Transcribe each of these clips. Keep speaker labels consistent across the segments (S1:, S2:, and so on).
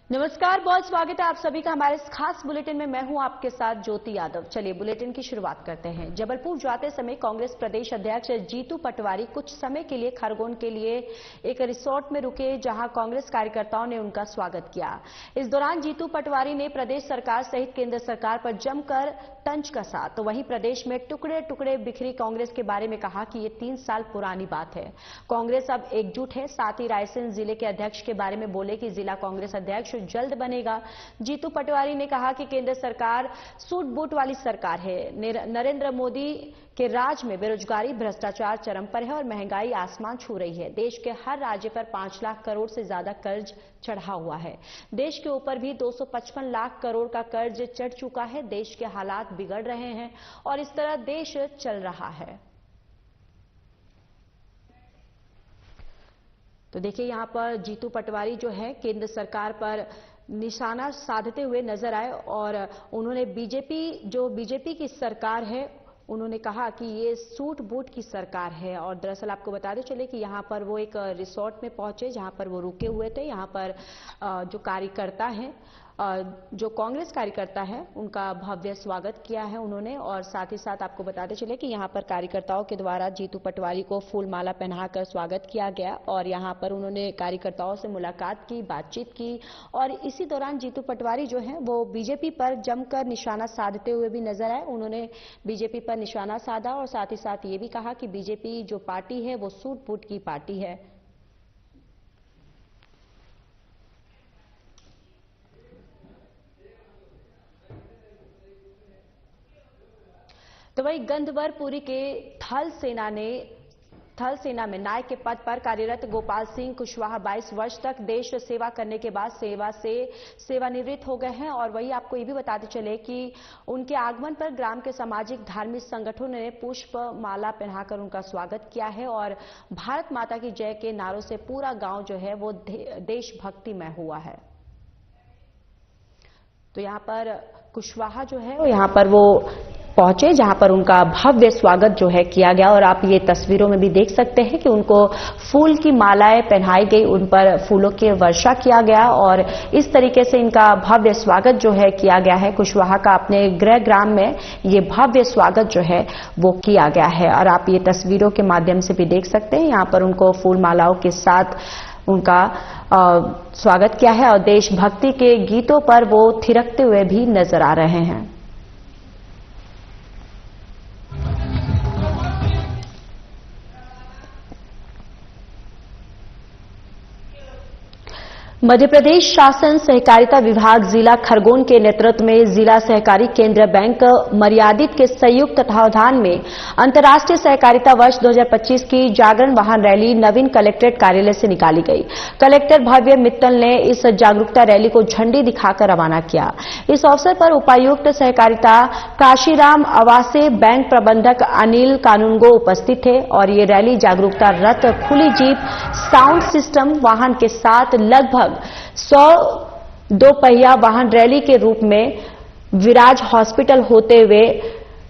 S1: नमस्कार, बहुत स्वागत है आप सभी का हमारे इस खास बुलेटिन में। मैं हूं आपके साथ ज्योति यादव। चलिए बुलेटिन की शुरुआत करते हैं। जबलपुर जाते समय कांग्रेस प्रदेश अध्यक्ष जीतू पटवारी कुछ समय के लिए खरगोन के लिए एक रिसोर्ट में रुके, जहां कांग्रेस कार्यकर्ताओं ने उनका स्वागत किया। इस दौरान जीतू पटवारी ने प्रदेश सरकार सहित केंद्र सरकार पर जमकर तंज कसा, तो वहीं प्रदेश में टुकड़े टुकड़े बिखरी कांग्रेस के बारे में कहा कि ये 3 साल पुरानी बात है। कांग्रेस अब एकजुट है। साथ ही रायसेन जिले के अध्यक्ष के बारे में बोले कि जिला कांग्रेस अध्यक्ष जल्द बनेगा। जीतू पटवारी ने कहा कि केंद्र सरकार सूट बूट वाली सरकार है। नरेंद्र मोदी के राज में बेरोजगारी, भ्रष्टाचार चरम पर है और महंगाई आसमान छू रही है। देश के हर राज्य पर 5 लाख करोड़ से ज्यादा कर्ज चढ़ा हुआ है। देश के ऊपर भी 255 लाख करोड़ का कर्ज चढ़ चुका है। देश के हालात बिगड़ रहे हैं और इस तरह देश चल रहा है। तो देखिए, यहां पर जीतू पटवारी जो है केंद्र सरकार पर निशाना साधते हुए नजर आए और उन्होंने बीजेपी की सरकार है, उन्होंने कहा कि ये सूट बूट की सरकार है। और दरअसल आपको बताते चले कि यहाँ पर वो एक रिसोर्ट में पहुंचे, जहां पर वो रुके हुए थे। यहाँ पर जो कार्यकर्ता हैं, जो कांग्रेस कार्यकर्ता है, उनका भव्य स्वागत किया है उन्होंने। और साथ ही साथ आपको बताते चले कि यहाँ पर कार्यकर्ताओं के द्वारा जीतू पटवारी को फूल माला पहनाकर स्वागत किया गया और यहाँ पर उन्होंने कार्यकर्ताओं से मुलाकात की, बातचीत की। और इसी दौरान जीतू पटवारी जो है वो बीजेपी पर जमकर निशाना साधते हुए भी नजर आए। उन्होंने बीजेपी पर निशाना साधा और साथ ही साथ ये भी कहा कि बीजेपी जो पार्टी है वो सूट बूट की पार्टी है। तो वही गंधवरपुरी के थल सेना में नायक के पद पर कार्यरत गोपाल सिंह कुशवाहा 22 वर्ष तक देश सेवा करने के बाद सेवानिवृत्त हो गए हैं। और वही आपको ये भी बताते चले कि उनके आगमन पर ग्राम के सामाजिक धार्मिक संगठनों ने पुष्प माला पहनाकर उनका स्वागत किया है और भारत माता की जय के नारों से पूरा गांव जो है वो देशभक्तिमय हुआ है। तो यहाँ पर कुशवाहा जो है यहाँ पर वो पहुंचे, जहां पर उनका भव्य स्वागत जो है किया गया। और आप ये तस्वीरों में भी देख सकते हैं कि उनको फूल की मालाएं पहनाई गई, उन पर फूलों की वर्षा किया गया और इस तरीके से इनका भव्य स्वागत जो है किया गया है। कुशवाहा का अपने गृह ग्राम में ये भव्य स्वागत जो है वो किया गया है और आप ये तस्वीरों के माध्यम से भी देख सकते हैं। यहाँ पर उनको फूल मालाओं के साथ उनका स्वागत किया है और देशभक्ति के गीतों पर वो थिरकते हुए भी नजर आ रहे हैं। मध्य प्रदेश शासन सहकारिता विभाग जिला खरगोन के नेतृत्व में जिला सहकारी केंद्र बैंक मर्यादित के संयुक्त तत्वावधान में अंतर्राष्ट्रीय सहकारिता वर्ष 2025 की जागरण वाहन रैली नवीन कलेक्ट्रेट कार्यालय से निकाली गई। कलेक्टर भव्य मित्तल ने इस जागरूकता रैली को झंडी दिखाकर रवाना किया। इस अवसर पर उपायुक्त सहकारिता काशीराम अवासे, बैंक प्रबंधक अनिल कानूनगो उपस्थित थे और ये रैली जागरूकता रथ, खुली जीप, साउंड सिस्टम वाहन के साथ लगभग 100 दोपहिया वाहन रैली के रूप में विराज हॉस्पिटल होते हुए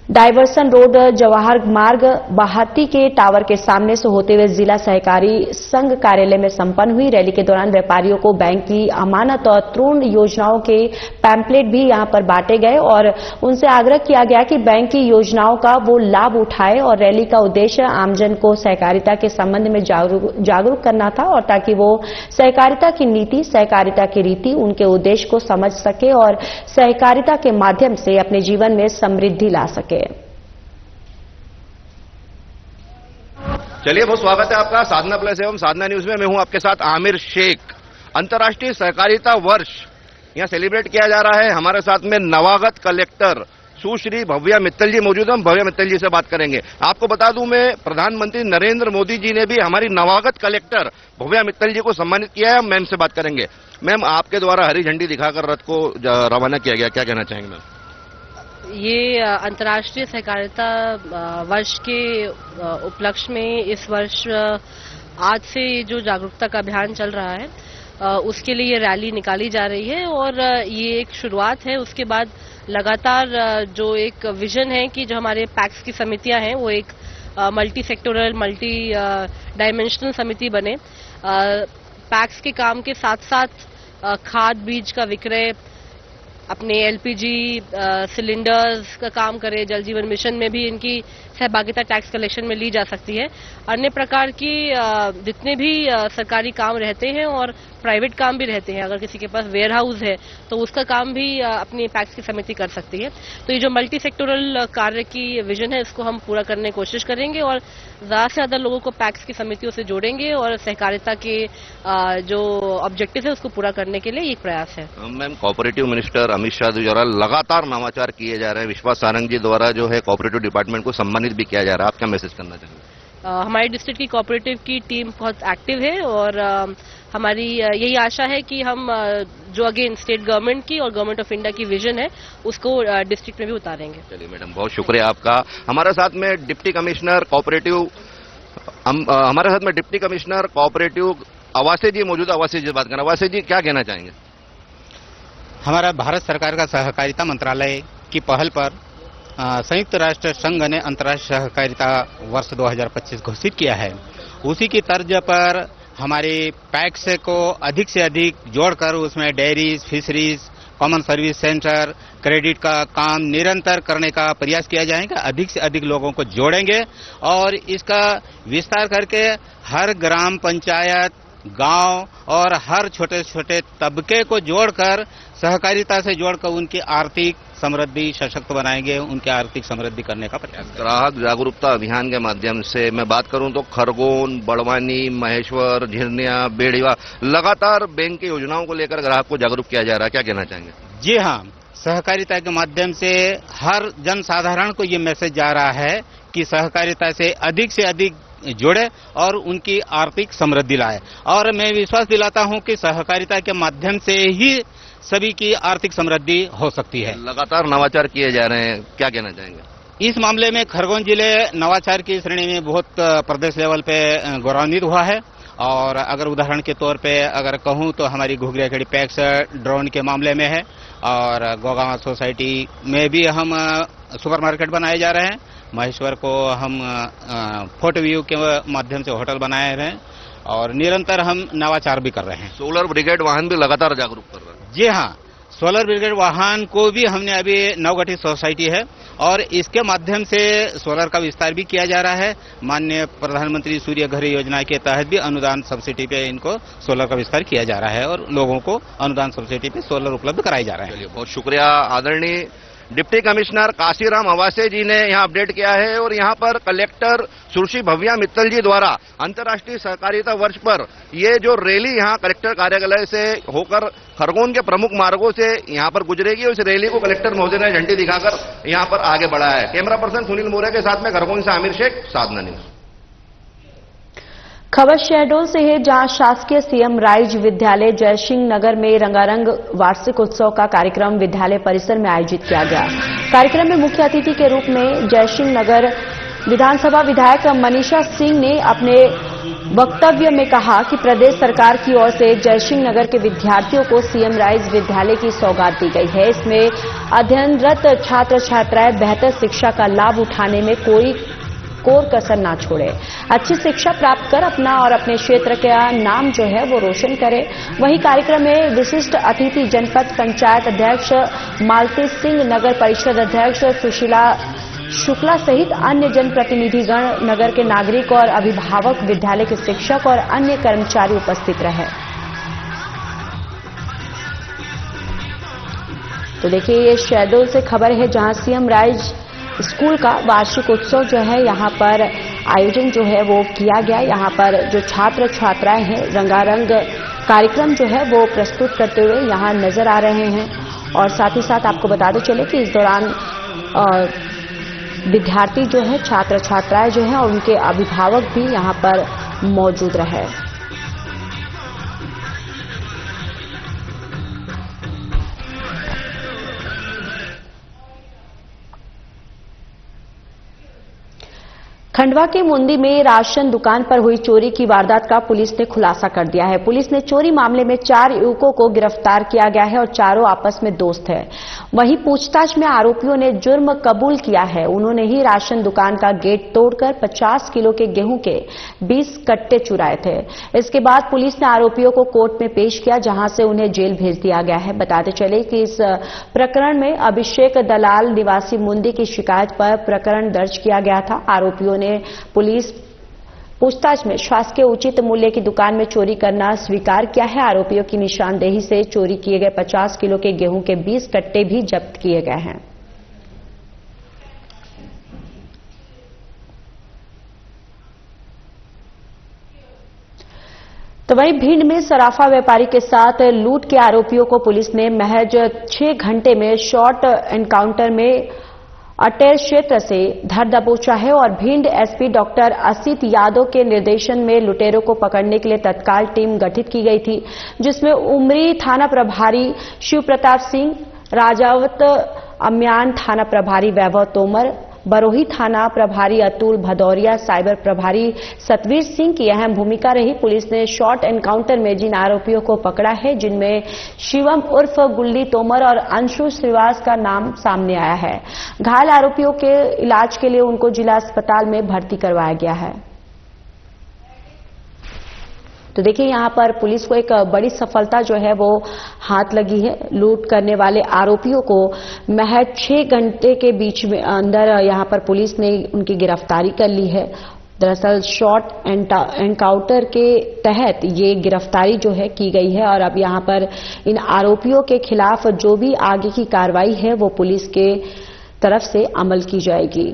S1: डायवर्सन रोड, जवाहर मार्ग, बाहाती के टावर के सामने से होते हुए जिला सहकारी संघ कार्यालय में संपन्न हुई। रैली के दौरान व्यापारियों को बैंक की अमानत और ऋण योजनाओं के पैम्पलेट भी यहां पर बांटे गए और उनसे आग्रह किया गया कि बैंक की योजनाओं का वो लाभ उठाए। और रैली का उद्देश्य आमजन को सहकारिता के संबंध में जागरूक करना था और ताकि वो सहकारिता की नीति, सहकारिता की रीति, उनके उद्देश्य को समझ सके और सहकारिता के माध्यम से अपने जीवन में समृद्धि ला सके।
S2: चलिए, बहुत स्वागत है आपका साधना प्लस एवं साधना न्यूज में। मैं हूं आपके साथ आमिर शेख। अंतर्राष्ट्रीय सहकारिता वर्ष यहां सेलिब्रेट किया जा रहा है। हमारे साथ में नवागत कलेक्टर सुश्री भव्या मित्तल जी मौजूद हैं। हम भव्या मित्तल जी से बात करेंगे। आपको बता दूं, मैं प्रधानमंत्री नरेंद्र मोदी जी ने भी हमारी नवागत कलेक्टर भव्या मित्तल जी को सम्मानित किया है। हम मैम से बात करेंगे। मैम, आपके द्वारा हरी झंडी दिखाकर रथ को रवाना किया गया, क्या कहना चाहेंगे मैम?
S3: ये अंतर्राष्ट्रीय सहकारिता वर्ष के उपलक्ष्य में इस वर्ष आज से जो जागरूकता का अभियान चल रहा है उसके लिए ये रैली निकाली जा रही है और ये एक शुरुआत है। उसके बाद लगातार जो एक विजन है कि जो हमारे पैक्स की समितियां हैं वो एक मल्टी सेक्टोरल, मल्टी डायमेंशनल समिति बने। पैक्स के काम के साथ साथ खाद बीज का विक्रय, अपने एलपीजी सिलेंडर्स का काम करे, जल जीवन मिशन में भी इनकी सहभागिता टैक्स कलेक्शन में ली जा सकती है। अन्य प्रकार की जितने भी सरकारी काम रहते हैं और प्राइवेट काम भी रहते हैं, अगर किसी के पास वेयर हाउस है तो उसका काम भी अपनी पैक्स की समिति कर सकती है। तो ये जो मल्टी सेक्टोरल कार्य की विजन है, इसको हम पूरा करने की कोशिश करेंगे और ज्यादा से ज्यादा लोगों को पैक्स की समितियों से जोड़ेंगे और सहकारिता के जो ऑब्जेक्टिव है उसको पूरा करने के लिए ये एक प्रयास है।
S2: Ma'am, cooperative minister Amit Shah द्वारा लगातार नवाचार किए जा रहे हैं। विश्वास सारंग जी द्वारा जो है कोऑपरेटिव डिपार्टमेंट को सम्मानित भी किया जा रहा है, आप क्या मैसेज करना चाहेंगे?
S3: हमारी डिस्ट्रिक्ट की कोऑपरेटिव की टीम बहुत एक्टिव है और हमारी यही आशा है कि हम जो अगेन स्टेट गवर्नमेंट की और गवर्नमेंट ऑफ इंडिया की विजन है उसको डिस्ट्रिक्ट में भी उतारेंगे।
S2: चलिए मैडम, बहुत शुक्रिया आपका। हमारे साथ में डिप्टी कमिश्नर कोऑपरेटिव अवासे जी मौजूद। अवासे जी बात करना। अवासे जी, क्या कहना चाहेंगे?
S4: हमारा भारत सरकार का सहकारिता मंत्रालय की पहल पर संयुक्त राष्ट्र संघ ने अंतर्राष्ट्रीय सहकारिता वर्ष 2025 घोषित किया है। उसी की तर्ज पर हमारे पैक्स को अधिक से अधिक जोड़कर उसमें dairies, fisheries, common service centre, credit का काम निरंतर करने का प्रयास किया जाएगा। अधिक से अधिक लोगों को जोड़ेंगे और इसका विस्तार करके हर ग्राम पंचायत, गांव और हर छोटे छोटे तबके को जोड़कर सहकारिता से जोड़कर उनकी आर्थिक समृद्धि सशक्त बनाएंगे, उनकी आर्थिक समृद्धि करने का प्रयास।
S2: ग्राहक जागरूकता अभियान के माध्यम से मैं बात करूं तो खरगोन, बड़वानी, महेश्वर, झिरनिया, बेड़ीवा लगातार बैंक की योजनाओं को लेकर ग्राहक को जागरूक किया जा रहा है, क्या कहना चाहेंगे?
S4: जी हाँ, सहकारिता के माध्यम से हर जन साधारण को ये मैसेज जा रहा है कि सहकारिता से अधिक जुड़े और उनकी आर्थिक समृद्धि लाए। और मैं विश्वास दिलाता हूं कि सहकारिता के माध्यम से ही सभी की आर्थिक समृद्धि हो सकती है।
S2: लगातार नवाचार किए जा रहे हैं, क्या कहना चाहेंगे?
S4: इस मामले में खरगोन जिले नवाचार की श्रेणी में बहुत प्रदेश लेवल पे गौरवान्वित हुआ है। और अगर उदाहरण के तौर पे अगर कहूं तो हमारी घुघरिया खेड़ी पैक्स ड्रोन के मामले में है और गोगावा सोसाइटी में भी हम सुपरमार्केट बनाए जा रहे हैं। महेश्वर को हम फोर्ट व्यू के माध्यम से होटल बनाए रहे हैं और निरंतर हम नवाचार भी कर रहे हैं।
S2: सोलर ब्रिगेड वाहन भी लगातार जागरूक कर रहे हैं।
S4: जी हाँ, सोलर ब्रिगेड वाहन को भी हमने अभी नवगठित सोसाइटी है और इसके माध्यम से सोलर का विस्तार भी किया जा रहा है। माननीय प्रधानमंत्री सूर्य घर योजना के तहत भी अनुदान सब्सिडी पे इनको सोलर का विस्तार किया जा रहा है और लोगों को अनुदान सब्सिडी पे सोलर उपलब्ध कराए जा रहे हैं।
S2: चलिए, बहुत शुक्रिया। आदरणीय डिप्टी कमिश्नर काशीराम अवासे जी ने यहाँ अपडेट किया है और यहाँ पर कलेक्टर सुश्री भव्या मित्तल जी द्वारा अंतर्राष्ट्रीय सहकारिता वर्ष पर ये जो रैली यहाँ कलेक्टर कार्यालय से होकर खरगोन के प्रमुख मार्गों से यहाँ पर गुजरेगी, उस रैली को कलेक्टर महोदय ने झंडी दिखाकर यहाँ पर आगे बढ़ाया है। कैमरा पर्सन सुनील मोरे के साथ में खरगोन से आमिर शेख, साधना न्यूज।
S1: खबर शहडोल से है, जहां शासकीय सीएम राइज विद्यालय जयसिंह नगर में रंगारंग वार्षिक उत्सव का कार्यक्रम विद्यालय परिसर में आयोजित किया गया। कार्यक्रम में मुख्य अतिथि के रूप में जयसिंह नगर विधानसभा विधायक मनीषा सिंह ने अपने वक्तव्य में कहा कि प्रदेश सरकार की ओर से जयसिंह नगर के विद्यार्थियों को सीएम राइज विद्यालय की सौगात दी गई है। इसमें अध्ययनरत छात्र छात्राएं बेहतर शिक्षा का लाभ उठाने में कोई कसर ना छोड़े, अच्छी शिक्षा प्राप्त कर अपना और अपने क्षेत्र का नाम जो है वो रोशन करे। वहीं कार्यक्रम में विशिष्ट अतिथि जनपद पंचायत अध्यक्ष मालती सिंह, नगर परिषद अध्यक्ष सुशीला शुक्ला सहित अन्य जनप्रतिनिधिगण, नगर के नागरिक और अभिभावक, विद्यालय के शिक्षक और अन्य कर्मचारी उपस्थित रहे। तो देखिए, ये शहडोल से खबर है, जहां सीएम राइज स्कूल का वार्षिक उत्सव जो है यहाँ पर आयोजन जो है वो किया गया। यहाँ पर जो छात्र छात्राएं हैं रंगारंग कार्यक्रम जो है वो प्रस्तुत करते हुए यहाँ नजर आ रहे हैं। और साथ ही साथ आपको बताते चले कि इस दौरान विद्यार्थी जो है, छात्र छात्राएं जो हैं और उनके अभिभावक भी यहाँ पर मौजूद रहे। खंडवा के मुंदी में राशन दुकान पर हुई चोरी की वारदात का पुलिस ने खुलासा कर दिया है। पुलिस ने चोरी मामले में 4 युवकों को गिरफ्तार किया गया है और चारों आपस में दोस्त हैं। वहीं पूछताछ में आरोपियों ने जुर्म कबूल किया है। उन्होंने ही राशन दुकान का गेट तोड़कर 50 किलो के गेहूं के 20 कट्टे चुराए थे। इसके बाद पुलिस ने आरोपियों को कोर्ट में पेश किया, जहां से उन्हें जेल भेज दिया गया है। बताते चले कि इस प्रकरण में अभिषेक दलाल निवासी मुंदी की शिकायत पर प्रकरण दर्ज किया गया था। आरोपियों ने पुलिस पूछताछ में शासकीय उचित मूल्य की दुकान में चोरी करना स्वीकार किया है। आरोपियों की निशानदेही से चोरी किए गए 50 किलो के गेहूं के 20 कट्टे भी जब्त किए गए हैं। तो वहीं भिंड में सराफा व्यापारी के साथ लूट के आरोपियों को पुलिस ने महज 6 घंटे में शॉर्ट एनकाउंटर में अटेर क्षेत्र से धर दबोचा है और भिंड एसपी डॉक्टर असित यादव के निर्देशन में लुटेरों को पकड़ने के लिए तत्काल टीम गठित की गई थी, जिसमें उमरी थाना प्रभारी शिव प्रताप सिंह, राजावत अम्यान थाना प्रभारी वैभव तोमर, बरोही थाना प्रभारी अतुल भदौरिया, साइबर प्रभारी सतवीर सिंह की अहम भूमिका रही। पुलिस ने शॉर्ट एनकाउंटर में जिन आरोपियों को पकड़ा है, जिनमें शिवम उर्फ गुल्ली तोमर और अंशु श्रीवास का नाम सामने आया है। घायल आरोपियों के इलाज के लिए उनको जिला अस्पताल में भर्ती करवाया गया है। तो देखिए, यहां पर पुलिस को एक बड़ी सफलता जो है वो हाथ लगी है। लूट करने वाले आरोपियों को महज 6 घंटे के बीच में अंदर यहां पर पुलिस ने उनकी गिरफ्तारी कर ली है। दरअसल शॉर्ट एनकाउंटर के तहत ये गिरफ्तारी जो है की गई है और अब यहां पर इन आरोपियों के खिलाफ जो भी आगे की कार्रवाई है वो पुलिस के तरफ से अमल की जाएगी।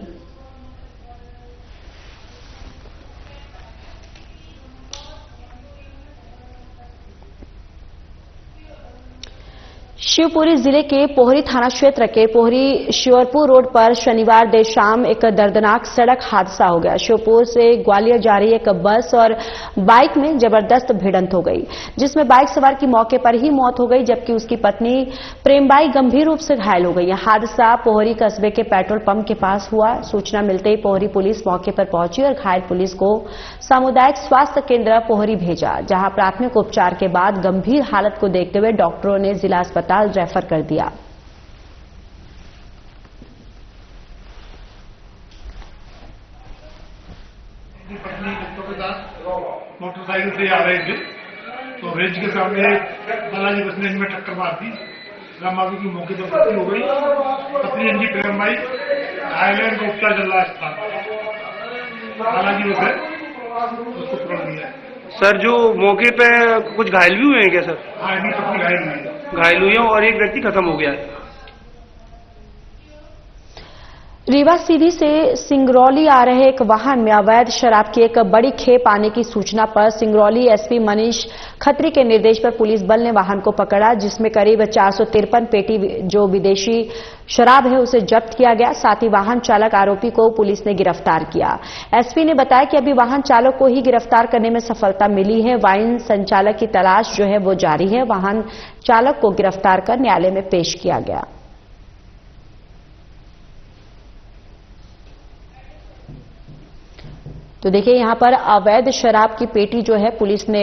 S1: शिवपुरी जिले के पोहरी थाना क्षेत्र के पोहरी श्योरपुर रोड पर शनिवार देर शाम एक दर्दनाक सड़क हादसा हो गया। श्योपुर से ग्वालियर जा रही एक बस और बाइक में जबरदस्त भिड़ंत हो गई, जिसमें बाइक सवार की मौके पर ही मौत हो गई, जबकि उसकी पत्नी प्रेमबाई गंभीर रूप से घायल हो गई। यह हादसा पोहरी कस्बे के पेट्रोल पंप के पास हुआ। सूचना मिलते ही पोहरी पुलिस मौके पर पहुंची और घायल पुलिस को सामुदायिक स्वास्थ्य केंद्र पोहरी भेजा, जहां प्राथमिक उपचार के बाद गंभीर हालत को देखते हुए डॉक्टरों ने जिला अस्पताल रेफर कर दिया।
S5: पत्नी बच्चों के साथ मोटरसाइकिल से आ रहे थे तो रेंज के सामने बालाजी बस ने इनमें टक्कर मार दी। रामावी की मौके पर मृत्यु हो गई। पत्नी इनकी प्रेमबाई घायल है, इनका उपचार चल रहा है। बालाजी बस है, उसको पकड़ लिया है।
S6: सर, जो मौके पे कुछ घायल भी हुए हैं क्या सर?
S5: हाँ, इनकी पत्नी घायल हुई है
S6: और एक व्यक्ति खत्म हो गया है।
S1: रीवा सीधी से सिंगरौली आ रहे एक वाहन में अवैध शराब की एक बड़ी खेप आने की सूचना पर सिंगरौली एसपी मनीष खत्री के निर्देश पर पुलिस बल ने वाहन को पकड़ा, जिसमें करीब 453 पेटी जो विदेशी शराब है उसे जब्त किया गया। साथ ही वाहन चालक आरोपी को पुलिस ने गिरफ्तार किया। एसपी ने बताया कि अभी वाहन चालक को ही गिरफ्तार करने में सफलता मिली है। वाहन संचालक की तलाश जो है वो जारी है। वाहन चालक को गिरफ्तार कर न्यायालय में पेश किया गया। तो देखिए, यहां पर अवैध शराब की पेटी जो है पुलिस ने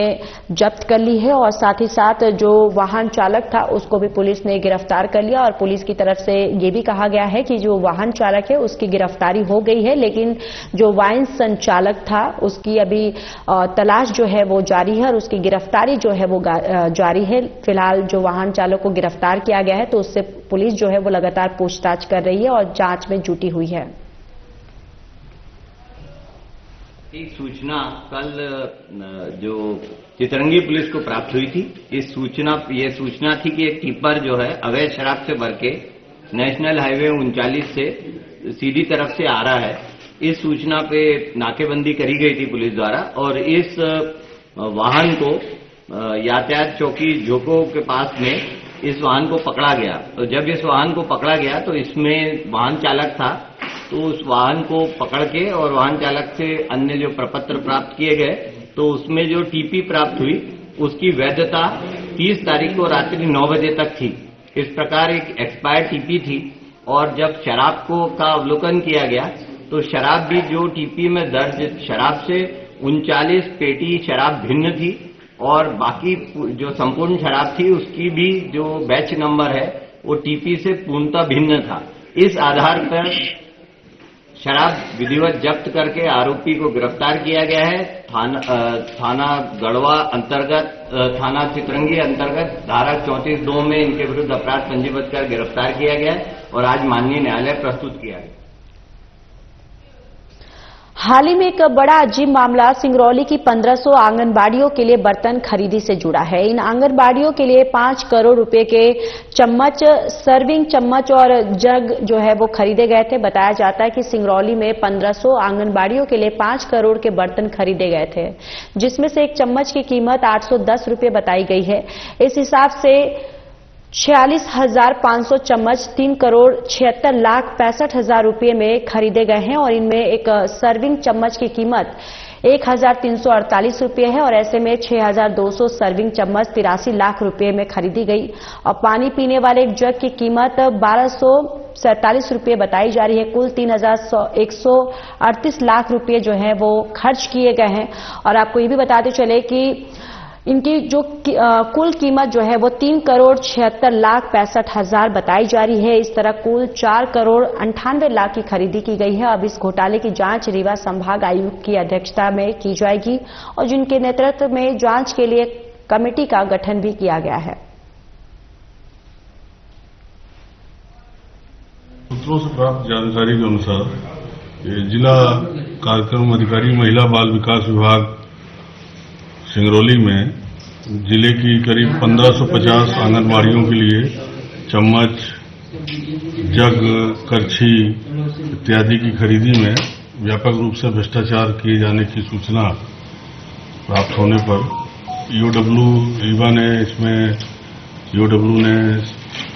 S1: जब्त कर ली है और साथ ही साथ जो वाहन चालक था उसको भी पुलिस ने गिरफ्तार कर लिया। और पुलिस की तरफ से ये भी कहा गया है कि जो वाहन चालक है उसकी गिरफ्तारी हो गई है, लेकिन जो वाहन संचालक था उसकी अभी तलाश जो है वो जारी है और उसकी गिरफ्तारी जो है वो जारी है। फिलहाल जो वाहन चालक को गिरफ्तार किया गया है तो उससे पुलिस जो है वो लगातार पूछताछ कर रही है और जांच में जुटी हुई है।
S7: एक सूचना कल जो चितरंगी पुलिस को प्राप्त हुई थी। ये सूचना थी कि एक टिप्पर जो है अवैध शराब से भर के नेशनल हाईवे 39 से सीधी तरफ से आ रहा है। इस सूचना पे नाकेबंदी करी गई थी पुलिस द्वारा और इस वाहन को यातायात चौकी झोको के पास में इस वाहन को पकड़ा गया। तो जब इस वाहन को पकड़ा गया तो इसमें वाहन चालक था, तो उस वाहन को पकड़ के और वाहन चालक से अन्य जो प्रपत्र प्राप्त किए गए तो उसमें जो टीपी प्राप्त हुई उसकी वैधता 30 तारीख को रात्रि 9 बजे तक थी। इस प्रकार एक एक्सपायर्ड टीपी थी और जब शराब का अवलोकन किया गया तो शराब भी जो टीपी में दर्ज शराब से 39 पेटी शराब भिन्न थी और बाकी जो संपूर्ण शराब थी उसकी भी जो बैच नंबर है वो टीपी से पूर्णतः भिन्न था। इस आधार पर शराब विधिवत जब्त करके आरोपी को गिरफ्तार किया गया है। थाना गढ़वा अंतर्गत, थाना चितरंगी अंतर्गत धारा 34(2) में इनके विरुद्ध अपराध पंजीबद्ध कर गिरफ्तार किया गया है और आज माननीय न्यायालय प्रस्तुत किया गया।
S1: हाल ही में एक बड़ा अजीब मामला सिंगरौली की 1500 आंगनबाड़ियों के लिए बर्तन खरीदी से जुड़ा है। इन आंगनबाड़ियों के लिए 5 करोड़ रुपए के चम्मच, सर्विंग चम्मच और जग जो है वो खरीदे गए थे। बताया जाता है कि सिंगरौली में 1500 आंगनबाड़ियों के लिए 5 करोड़ के बर्तन खरीदे गए थे, जिसमें से एक चम्मच की कीमत 810 रुपए बताई गई है। इस हिसाब से 46,500 चम्मच 3 करोड़ 76,65,000 रुपये में खरीदे गए हैं और इनमें एक सर्विंग चम्मच की कीमत 1,348 रुपये है और ऐसे में 6,200 सर्विंग चम्मच 83 लाख रुपये में खरीदी गई और पानी पीने वाले एक जग की कीमत 1,247 रुपये बताई जा रही है। कुल 3,138 लाख रुपये जो है वो खर्च किए गए हैं और आपको ये भी बताते चले कि इनकी जो कुल कीमत जो है वो 3 करोड़ 76,65,000 बताई जा रही है। इस तरह कुल 4 करोड़ 98 लाख की खरीदी की गई है। अब इस घोटाले की जांच रीवा संभाग आयुक्त की अध्यक्षता में की जाएगी और जिनके नेतृत्व में जांच के लिए कमेटी का गठन भी किया गया है।
S8: सूत्रों से प्राप्त जानकारी के अनुसार जिला कार्यक्रम अधिकारी महिला बाल विकास विभाग सिंगरौली में जिले की करीब 1550 आंगनबाड़ियों के लिए चम्मच, जग, करछी इत्यादि की खरीदी में व्यापक रूप से भ्रष्टाचार किए जाने की सूचना प्राप्त होने पर ईओडब्ल्यू रीवा ने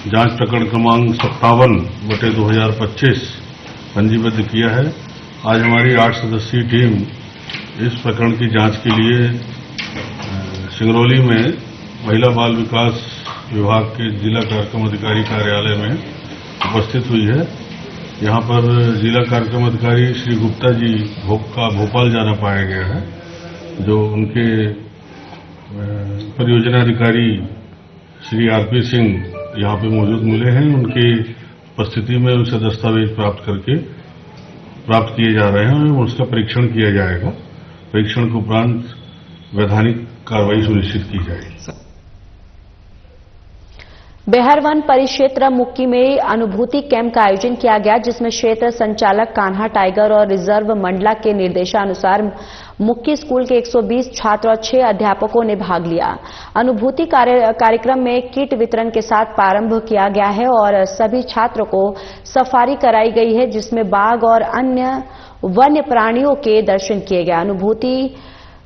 S8: जांच प्रकरण क्रमांक 57/2025 पंजीबद्ध किया है। आज हमारी 8 सदस्यीय टीम इस प्रकरण की जांच के लिए सिंगरौली में महिला बाल विकास विभाग के जिला कार्यक्रम अधिकारी कार्यालय में उपस्थित हुई है। यहां पर जिला कार्यक्रम अधिकारी श्री गुप्ता जी का भोपाल जाना पाया गया है, जो उनके परियोजना अधिकारी श्री आरपी सिंह यहां पे मौजूद मिले हैं। उनकी उपस्थिति में उनसे दस्तावेज प्राप्त किए जा रहे हैं और उसका परीक्षण किया जाएगा। परीक्षण के उपरांत वैधानिक कार्रवाई सुनिश्चित की जाएगी।
S1: बेहर वन परिक्षेत्र मुक्की में अनुभूति कैंप का आयोजन किया गया, जिसमें क्षेत्र संचालक कान्हा टाइगर और रिजर्व मंडला के निर्देशानुसार मुक्की स्कूल के 120 छात्र और 6 अध्यापकों ने भाग लिया। अनुभूति कार्यक्रम में किट वितरण के साथ प्रारंभ किया गया है और सभी छात्रों को सफारी कराई गई है, जिसमें बाघ और अन्य वन्य प्राणियों के दर्शन किए गए। अनुभूति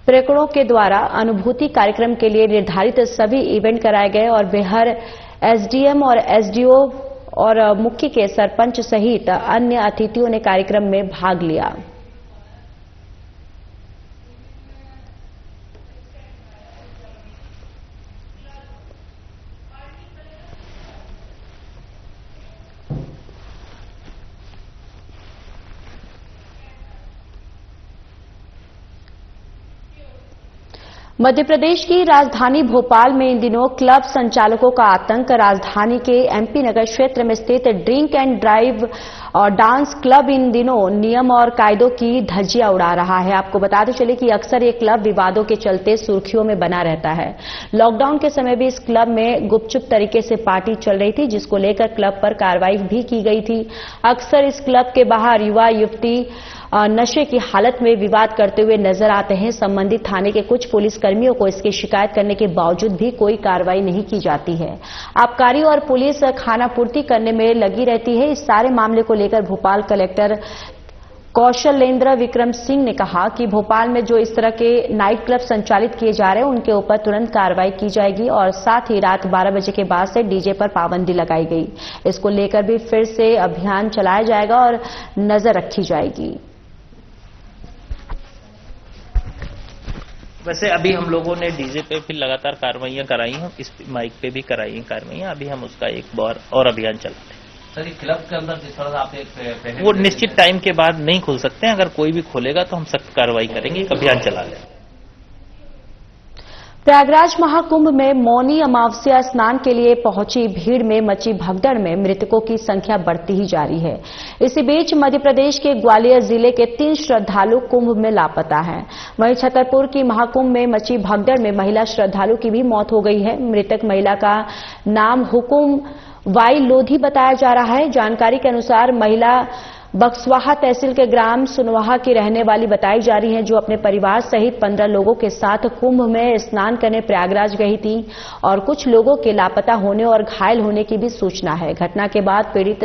S1: प्रेक्षकों के द्वारा अनुभूति कार्यक्रम के लिए निर्धारित सभी इवेंट कराए गए और बेहर एसडीएम और एसडीओ और मुक्की के सरपंच सहित अन्य अतिथियों ने कार्यक्रम में भाग लिया। मध्य प्रदेश की राजधानी भोपाल में इन दिनों क्लब संचालकों का आतंक। राजधानी के एमपी नगर क्षेत्र में स्थित ड्रिंक एंड ड्राइव और डांस क्लब इन दिनों नियम और कायदों की धज्जियां उड़ा रहा है। आपको बताते चले कि अक्सर ये क्लब विवादों के चलते सुर्खियों में बना रहता है। लॉकडाउन के समय भी इस क्लब में गुपचुप तरीके से पार्टी चल रही थी, जिसको लेकर क्लब पर कार्रवाई भी की गई थी। अक्सर इस क्लब के बाहर युवा युवती नशे की हालत में विवाद करते हुए नजर आते हैं। संबंधित थाने के कुछ पुलिसकर्मियों को इसकी शिकायत करने के बावजूद भी कोई कार्रवाई नहीं की जाती है। आबकारी और पुलिस खानापूर्ति करने में लगी रहती है। इस सारे मामले को लेकर भोपाल कलेक्टर कौशलेंद्र विक्रम सिंह ने कहा कि भोपाल में जो इस तरह के नाइट क्लब संचालित किए जा रहे हैं उनके ऊपर तुरंत कार्रवाई की जाएगी और साथ ही रात 12 बजे के बाद से डीजे पर पाबंदी लगाई गई। इसको लेकर भी फिर से अभियान चलाया जाएगा और नजर रखी जाएगी।
S9: वैसे अभी हम लोगों ने डीजे पे फिर लगातार कार्रवाइयां कराई हैं, इस माइक पे भी कराई हैं कार्रवाइयां। अभी हम उसका एक बार और अभियान चलाते हैं। सर, क्लब के अंदर जिस तरह आप एक
S6: वो निश्चित टाइम के बाद नहीं खुल सकते हैं। अगर कोई भी खोलेगा तो हम सख्त कार्रवाई करेंगे, एक अभियान चला लें।
S1: प्रयागराज महाकुंभ में मौनी अमावस्या स्नान के लिए पहुंची भीड़ में मची भगदड़ में मृतकों की संख्या बढ़ती ही जा रही है। इसी बीच मध्य प्रदेश के ग्वालियर जिले के 3 श्रद्धालु कुंभ में लापता हैं। वहीं छतरपुर की महाकुंभ में मची भगदड़ में महिला श्रद्धालु की भी मौत हो गई है। मृतक महिला का नाम हुकुम वाई लोधी बताया जा रहा है। जानकारी के अनुसार महिला बक्सवाहा तहसील के ग्राम सुनवाहा की रहने वाली बताई जा रही है, जो अपने परिवार सहित 15 लोगों के साथ कुंभ में स्नान करने प्रयागराज गई थी और कुछ लोगों के लापता होने और घायल होने की भी सूचना है। घटना के बाद पीड़ित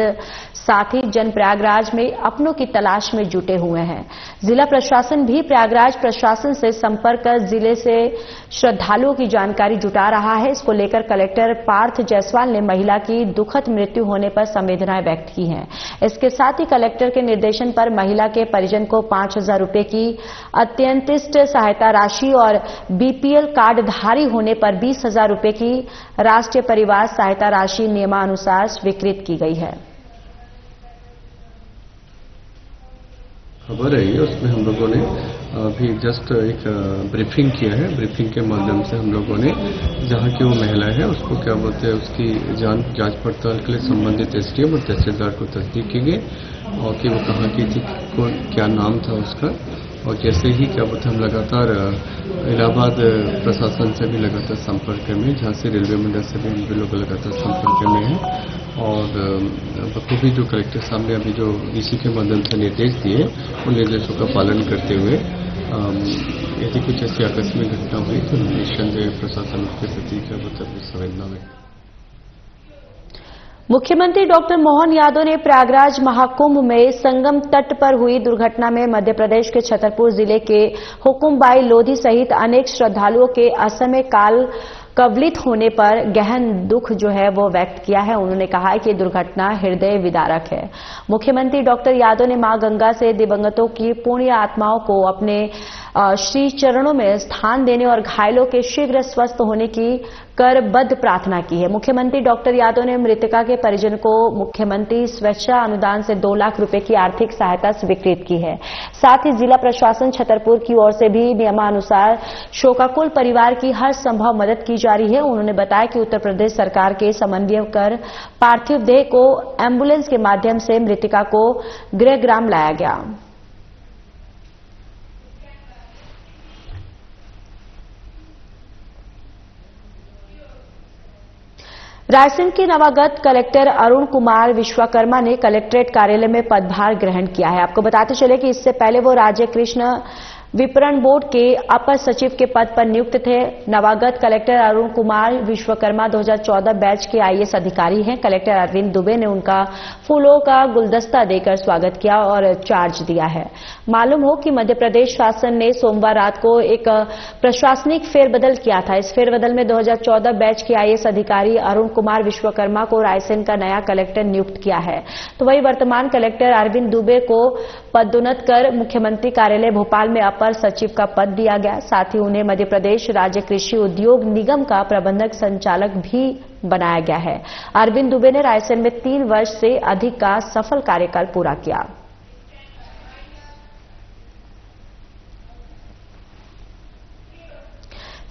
S1: साथी जन प्रयागराज में अपनों की तलाश में जुटे हुए हैं। जिला प्रशासन भी प्रयागराज प्रशासन से संपर्क कर जिले से श्रद्धालुओं की जानकारी जुटा रहा है। इसको लेकर कलेक्टर पार्थ जायसवाल ने महिला की दुखद मृत्यु होने पर संवेदनाएं व्यक्त की हैं। इसके साथ ही कलेक्टर के निर्देशन पर महिला के परिजन को 5,000 रुपए की अत्यंतिष्ट सहायता राशि और बीपीएल कार्डधारी होने पर 20,000 रुपए की राष्ट्रीय परिवार सहायता राशि नियमानुसार स्वीकृत की गई है।
S10: खबर है उसमें हम लोगों ने अभी जस्ट एक ब्रीफिंग किया है। ब्रीफिंग के माध्यम से हम लोगों ने जहाँ की वो महिला है उसको क्या बोलते हैं उसकी जांच पड़ताल के लिए संबंधित एसडीएम और तहसीलदार को तस्दीक की गई और कि वो कहाँ की थी, क्या नाम था उसका। और जैसे ही क्या बोलते हम लगातार इलाहाबाद प्रशासन से भी लगातार संपर्क में, झांसी रेलवे मंडल से भी लोग लगातार संपर्क में हैं और बखूबी जो कलेक्टर साहब ने अभी जो डीसी के माध्यम से निर्देश दिए उन निर्देशों का पालन करते हुए यदि कुछ ऐसी आकस्मिक घटना हुई तो निस्संदेह प्रशासन के प्रति क्या बोलते अपनी संवेदना में।
S1: मुख्यमंत्री डॉक्टर मोहन यादव ने प्रयागराज महाकुंभ में संगम तट पर हुई दुर्घटना में मध्य प्रदेश के छतरपुर जिले के हुकुमबाई लोधी सहित अनेक श्रद्धालुओं के असमय काल कवलित होने पर गहन दुख जो है वो व्यक्त किया है। उन्होंने कहा है कि दुर्घटना हृदय विदारक है। मुख्यमंत्री डॉक्टर यादव ने मां गंगा से दिवंगतों की पुण्य आत्माओं को अपने श्री चरणों में स्थान देने और घायलों के शीघ्र स्वस्थ होने की करबद्ध प्रार्थना की है। मुख्यमंत्री डॉक्टर यादव ने मृतका के परिजन को मुख्यमंत्री स्वेच्छा अनुदान से 2 लाख रुपए की आर्थिक सहायता स्वीकृत की है। साथ ही जिला प्रशासन छतरपुर की ओर से भी नियमानुसार शोकाकुल परिवार की हर संभव मदद की जा रही है। उन्होंने बताया कि उत्तर प्रदेश सरकार के समन्वय कर पार्थिव देह को एम्बुलेंस के माध्यम से मृतका को गृहग्राम लाया गया। रायसेन के नवागत कलेक्टर अरुण कुमार विश्वकर्मा ने कलेक्ट्रेट कार्यालय में पदभार ग्रहण किया है। आपको बताते चले कि इससे पहले वो राज्य कृष्ण विपणन बोर्ड के अपर सचिव के पद पर नियुक्त थे। नवागत कलेक्टर अरुण कुमार विश्वकर्मा 2014 बैच के आईएएस अधिकारी हैं। कलेक्टर अरविंद दुबे ने उनका फूलों का गुलदस्ता देकर स्वागत किया और चार्ज दिया है। मालूम हो कि मध्य प्रदेश शासन ने सोमवार रात को एक प्रशासनिक फेरबदल किया था। इस फेरबदल में 2014 बैच के आईएएस अधिकारी अरुण कुमार विश्वकर्मा को रायसेन का नया कलेक्टर नियुक्त किया है। तो वही वर्तमान कलेक्टर अरविंद दुबे को पदोन्नत कर मुख्यमंत्री कार्यालय भोपाल में अपर सचिव का पद दिया गया। साथ ही उन्हें मध्य प्रदेश राज्य कृषि उद्योग निगम का प्रबंधक संचालक भी बनाया गया है। अरविंद दुबे ने रायसेन में 3 वर्ष से अधिक का सफल कार्यकाल पूरा किया।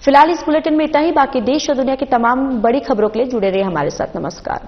S1: फिलहाल इस बुलेटिन में इतना ही। बाकी देश और दुनिया की तमाम बड़ी खबरों के लिए जुड़े रहिए हमारे साथ। नमस्कार।